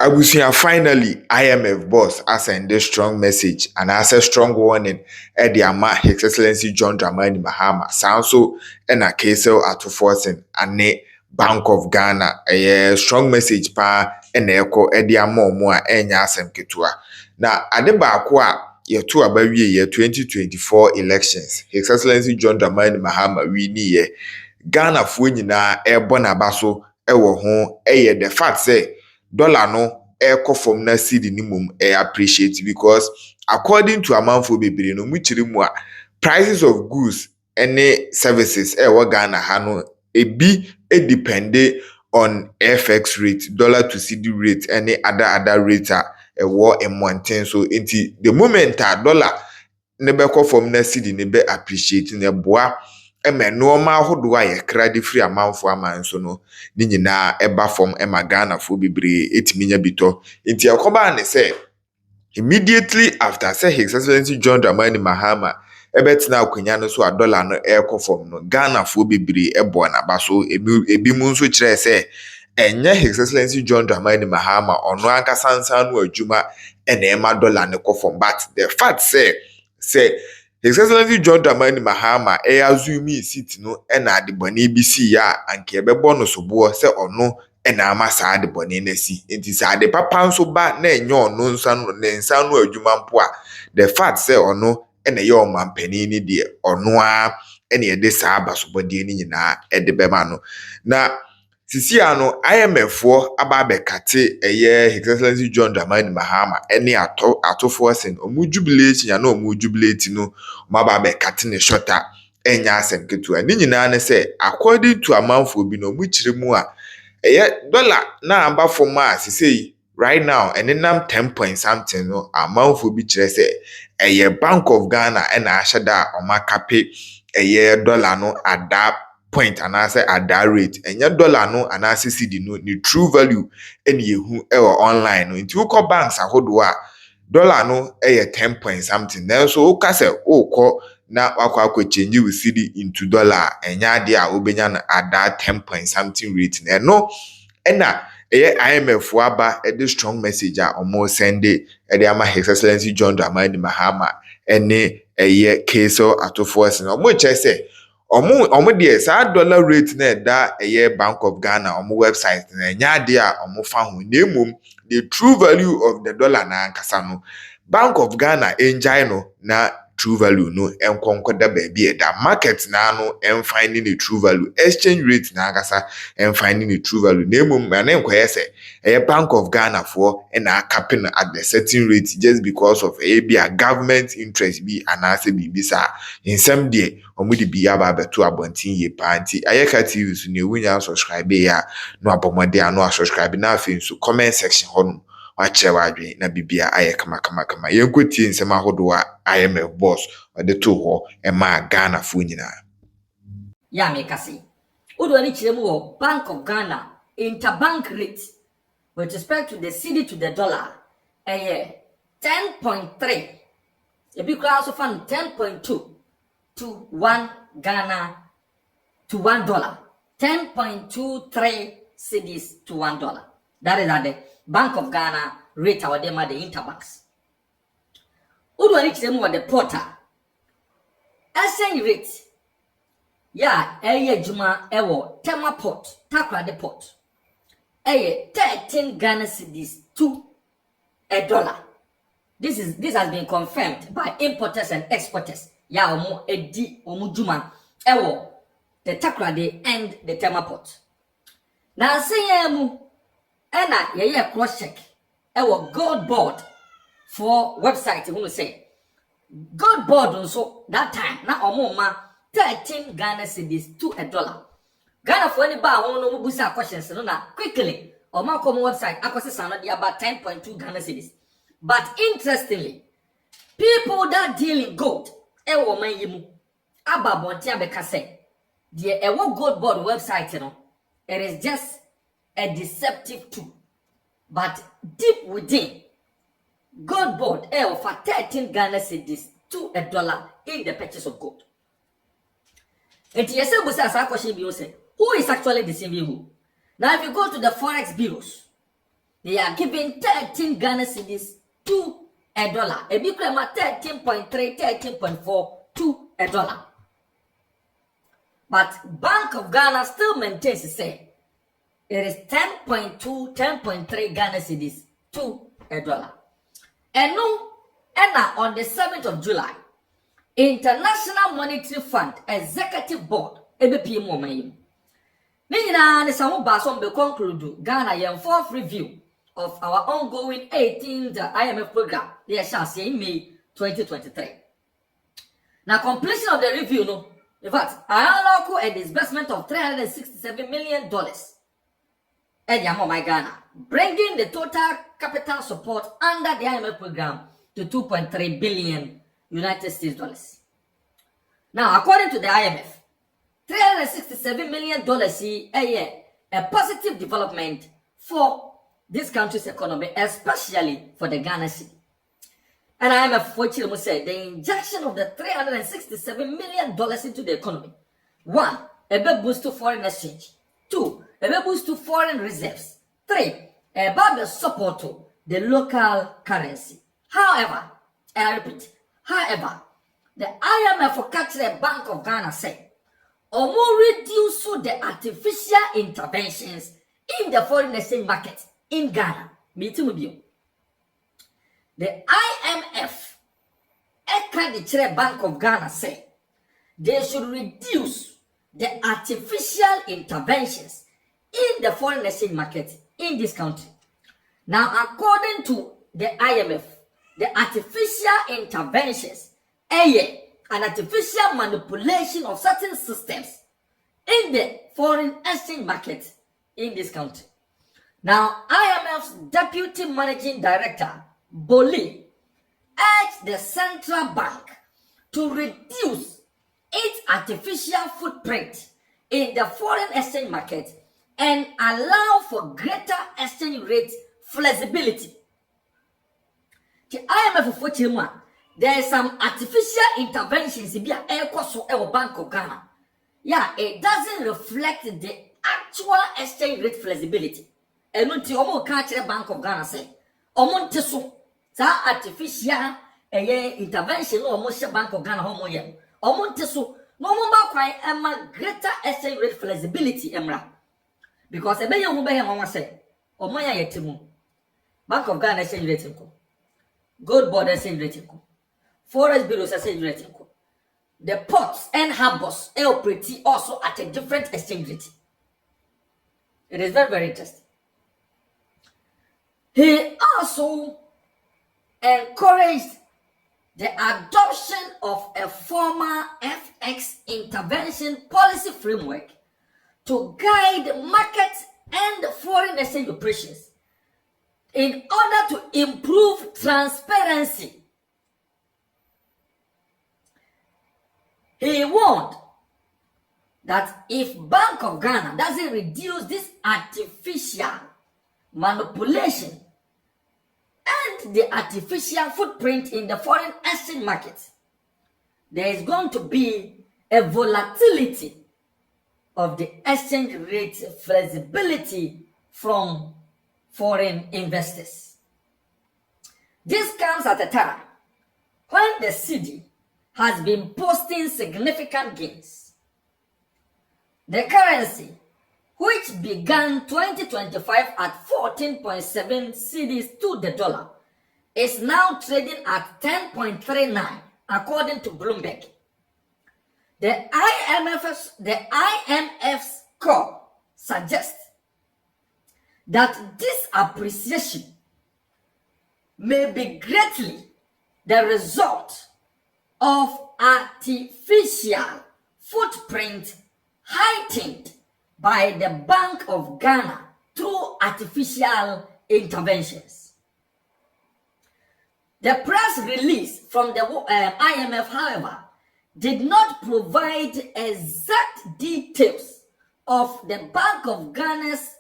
Abusia finally IMF boss send a strong message and as a strong warning at the His Excellency John Dramani Mahama sound so and a case Ato Forson and Bank of Ghana a strong message pa and echo at the more and yasem ketua. Now at the backwa year 2 about year 2024 elections. His Excellency John Dramani Mahama we ni Ghana fuini na ebona baso ewo ho the fact say dollar no from na cedi ni mum appreciate because according to amanfo bebre no mu chiri mu a prices of goods and services Ghana ha no ebi depende on FX rate, dollar to cedi rate, any other rate war in mountain. So into the moment dollar ne from na cedi ne be appreciate ne boa normal ahodoɔ a yɛkra de free amanfo aman so no ne nyinaa eba fam ma Ghana fo bebre etimi nya bitɔ nti ɛkɔba ne sɛ immediately after say His Excellency John Dramani Mahama ebetena akwanya no so a dollar no ɛkɔ fam no Ghana fo bebre ɛbɔ n'aba so ebi mu nso kyerɛ sɛ ɛnyɛ His Excellency John Dramani Mahama ɔno ankasa nsa no adwuma ɛna ɛma dollar no kɔ fam but the fact say His Excellency John Dramani Mahama azumi seat no na de bone bi si ya anke bebo no sobo se ono na amasa de bone na si enti sa de papa nso ba na enye ono nsa no ne nsa no adwuma mpo a the fact say ono na ye omampani ni de ono a na ye de sa abasobode ni nyina de bema no na sisi ano IMF fo aba bekate His Excellency John Dramani Mahama ene Ato Forson omu jubilate nya na omu jubilate no aba bekate ne shota enya asem ketu ani nyina ne se according to amanfo bi no mu kire mu a dollar na aba from a sisi right now ene nam 10 point something no amanfo bi kire se Bank of Ghana na ahada omakape dollar no ada point and I say at that rate and your dollar no and I see no the true value any yehu online no into uko banks ahodoa dollar no 10 point something then so uka say call na wakwa change with cedi into dollar and ya dia obenya na at that 10 point something rate no and na IMF waba a strong message almost send it ama His Excellency John Dramani Mahama ene case Ato Forson omo say omo de sa dollar rate na da Bank of Ghana omo website na nya de a omo fa ho nemum the true value of the dollar na ankasa no Bank of Ghana enjai no na true value no enkonko da ba bi da market na no finding the true value exchange rate na ankasa finding the true value nemum na enkoye se Bank of Ghana for na capping at the certain rate just because of a government interest bi anase bibisa in some day omudi bi aba beto abontin ye panti Ayeka TV so ne wunya subscribe ya no abomode ano subscribe na afin so comment section hono wakyerɛ wadwe na bibia ayɛ kama yenkotie nsɛm ahodo a IMF boss ɔde to hɔ ma Ghana fo nyina ya mekasi odo ani kyerɛ mu wɔ Bank of Ghana interbank rate with respect to the cedi to the dollar 10.3 ebi kura also fan 10.2 to 1 Ghana to $1 10.23 cedis to $1 that is at the Bank of Ghana rate our them at the interbanks. Udo ani chire mu the porter. Exchange rate. Ya juma ewo Tema port, Takra the port. 13 Ghana cedis to $1. This has been confirmed by importers and exporters. Ya omo edi omo juma ewo the Takra the and the Tema port. Na say mu ena ye cross check ewo gold board for website who say gold board so that time na omoma 13 Ghana cedis to $1. Ghana for any ba won no busa questions no na quickly oma come website akose sano dey about 10.2 Ghana cedis. But interestingly, people that deal in gold ewo man yimu aba bonti abeka say the ewo gold board website no it is just a deceptive tool. But deep within, gold board offer 13 Ghana cedis to $1 in the purchase of gold. And yes, question say, who is actually deceiving who? Now, if you go to the forex bureaus, they are giving 13 Ghana cedis to a dollar. A big 13.3, 13.4 to a dollar. But Bank of Ghana still maintains to say it is 10.2, 10.3 Ghana cedis to a dollar. And no, and on the 7th of July, International Monetary Fund Executive Board, EBPM Woman. Nina and some Bason be conclude Ghana your fourth review of our ongoing 18th IMF program. They shall say in May 2023. Now, completion of the review, no. In fact, I unlock a disbursement of $367 million. My Ghana, bringing the total capital support under the IMF program to 2.3 billion United States dollars. Now, according to the IMF, $367 million a positive development for this country's economy, especially for the Ghana city. And IMF for said the injection of the $367 million into the economy. 1, a big boost to foreign exchange. 2, a big boost to foreign reserves. 3, a big support to the local currency. However, and I repeat, however, the IMF for the Bank of Ghana said, or more reduce the artificial interventions in the foreign exchange market in Ghana. The IMF, the Bank of Ghana said, they should reduce the artificial interventions in the foreign exchange market in this country. Now, according to the IMF, the artificial interventions, an artificial manipulation of certain systems in the foreign exchange market in this country. Now, IMF's Deputy Managing Director, Boli, urged the central bank to reduce its artificial footprint in the foreign exchange market and allow for greater exchange rate flexibility. The IMF for there is some artificial interventions in the Bank of Ghana. Yeah, it doesn't reflect the actual exchange rate flexibility. And when the Bank of Ghana say, "Omonteso, that artificial intervention almost Bank of Ghana homo Omonteso, no more by greater exchange rate flexibility emra." Because a better mama say, "Omoya yetimu, Bank of Ghana exchange rate ko, gold board exchange rate ko, forest bureaus exchange rate ko, the ports and harbors operate also at a different exchange rate." It is very, very interesting. He also encouraged the adoption of a formal FX intervention policy framework to guide market and foreign exchange operations in order to improve transparency. He warned that if Bank of Ghana doesn't reduce this artificial manipulation and the artificial footprint in the foreign exchange market, there is going to be a volatility of the exchange rate flexibility from foreign investors. This comes at a time when the cedi has been posting significant gains. The currency, which began 2025 at 14.7 cedis to the dollar, is now trading at 10.39 according to Bloomberg. The IMF's score suggests that this appreciation may be greatly the result of artificial footprint heightened by the Bank of Ghana through artificial interventions. The press release from the IMF, however, did not provide exact details of the Bank of Ghana's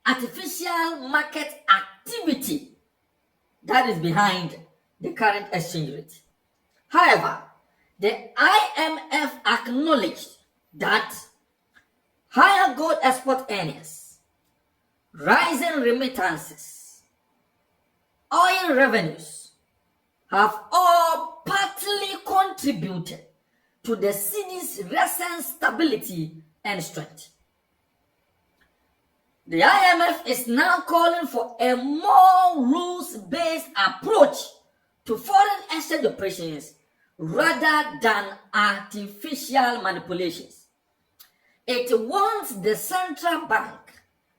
artificial market activity that is behind the current exchange rate. However, the IMF acknowledged that higher gold export earnings, rising remittances, foreign revenues have all partly contributed to the city's recent stability and strength. The IMF is now calling for a more rules-based approach to foreign exchange operations rather than artificial manipulations. It wants the central bank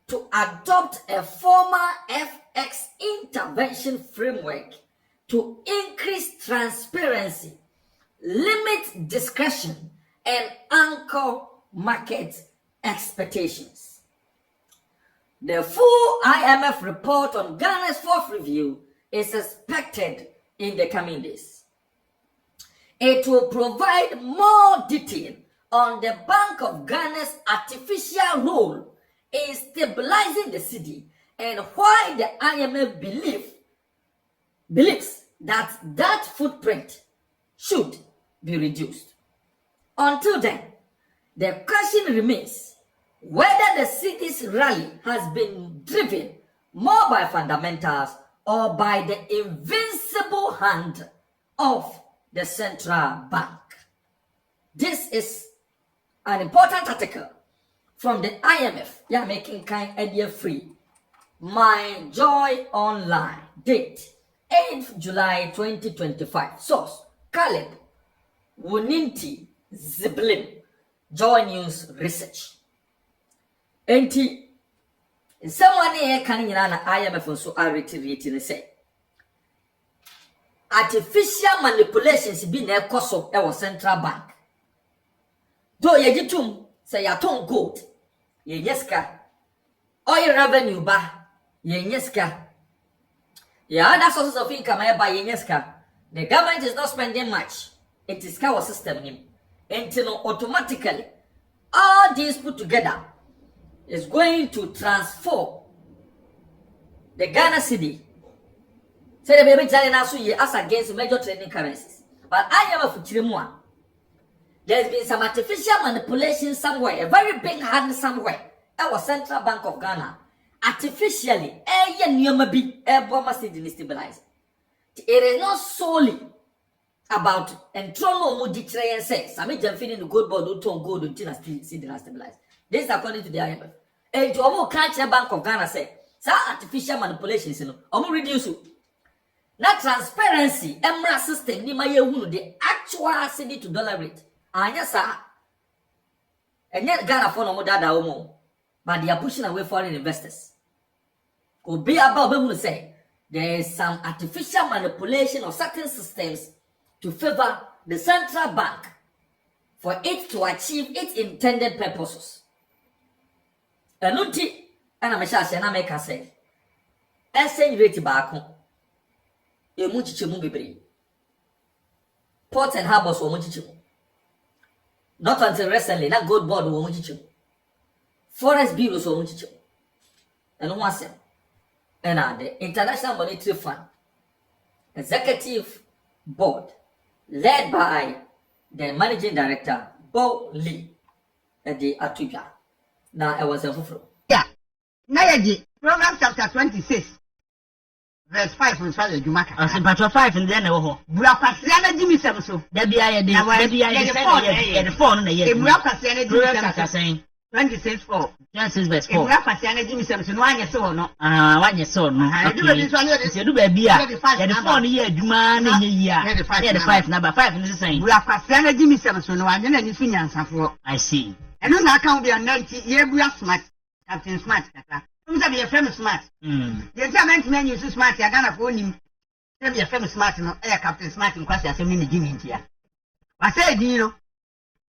to adopt a formal FX intervention framework to increase transparency, limit discretion, and anchor market expectations. The full IMF report on Ghana's fourth review is expected in the coming days. It will provide more detail on the Bank of Ghana's artificial role in stabilizing the city and why the IMF believes that footprint should be reduced. Until then, the question remains whether the city's rally has been driven more by fundamentals or by the invincible hand of the central bank. This is an important article from the IMF. Yeah, making kind idea free. My Joy Online. Date 8th July 2025. Source Caleb Wuninti Ziblin. Joy News Research. Enti someone here can na IMF so are reiterating say artificial manipulations be na ekoso e wo central bank. Do ye gitum say ya ton gold ye yeska oil revenue ba ye yeska ya other sources of income by ye yeska. The government is not spending much. It is our system him until automatically all these put together is going to transform the Ghana city. Say the baby as against major trading currencies. But I am a Fuchirimua. There's been some artificial manipulation somewhere, a very big hand somewhere. Our Central Bank of Ghana artificially destabilized. It is not solely about entrono muditra and sex. I mean, I'm feeling the gold board, don't gold until I see the stabilized. This is according to the IMF. And to almost catch the Bank of Ghana say, some artificial manipulations, almost reduce. Now transparency, EMRA system, the actual city to dollar rate. And yes, sir. And yet Ghana for no more data omo. But they are pushing away foreign investors. Could be about people say there is some artificial manipulation of certain systems to favor the central bank for it to achieve its intended purposes. And I'm a make a say. Exchange rate back home. A muchichimu bibri. Ports and harbors were muchichimu. Not until recently, that gold board were muchichimu. Forest bureaus were muchichimu. And what's it? And the International Monetary Fund Executive Board, led by the Managing Director, Bo Lee, at the Atuja. Now, I was a fool. Yeah. Now, program chapter 26, verse 5 from Father Jumaka. I said, but 5 and then oh, Brapasiana Jimmy Samso. there be I the phone, the year. Brapasiana Jimmy saying 26 4. Genesis verse 4. Brapasiana Jimmy Samson, one year so no. One year so no. You do baby, the phone year, Duman, the 5 number 5 in the same. Brapasiana Jimmy Samson, one year and finance for. I see. And on account be a 90-year smart, Captain Smart. Who's a be a famous smart? The government men use smart, you're gonna phone him. Tell me a famous smart, no air Captain Smart in question, as a mini Jimmy here. I said, you know,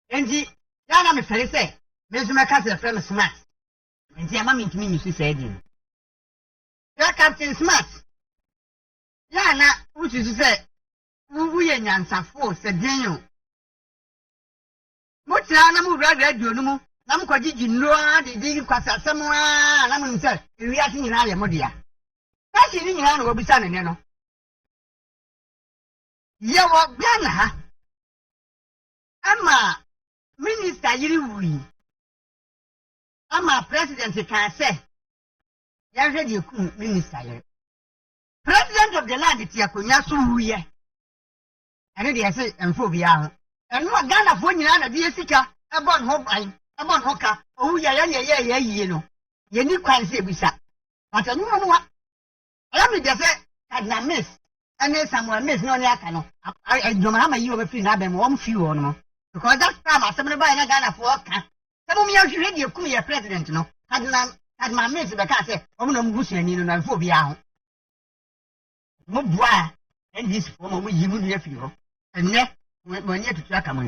and the Yana me say, Mr. Macassar, a famous smart. And the mammy to me, you said, you're Captain Smart. Yana, which is to say, we are Yansa for, said Daniel. What's the animal radio? No, I'm quite the dig Casa somewhere, and I'm himself, reacting in Alia Modia. That's in Iran will be standing, you know. You are Ghana. I'm Minister Yuri. I'm President, you can say. You're ready, Minister. President of of the land ti akonya so wuye ene de say emfo bia ho eno Ghana fo nyina na de sika ebon ho ban ebon ho ka owu ya ye yie no ye ni kwan se bisa but anu no wa ala mi de say kadna miss ene Samuel miss no ne aka no Mahama yi obe free na be mo om fi wo no because that time asem ba na Ghana fo ka se mo mi ahwe de kum ye president no kadna miss be ka say om no mbusu ani no na fo bia ho mo bua and this for mo yi mu ne fi ho ene mo nye tutu aka mo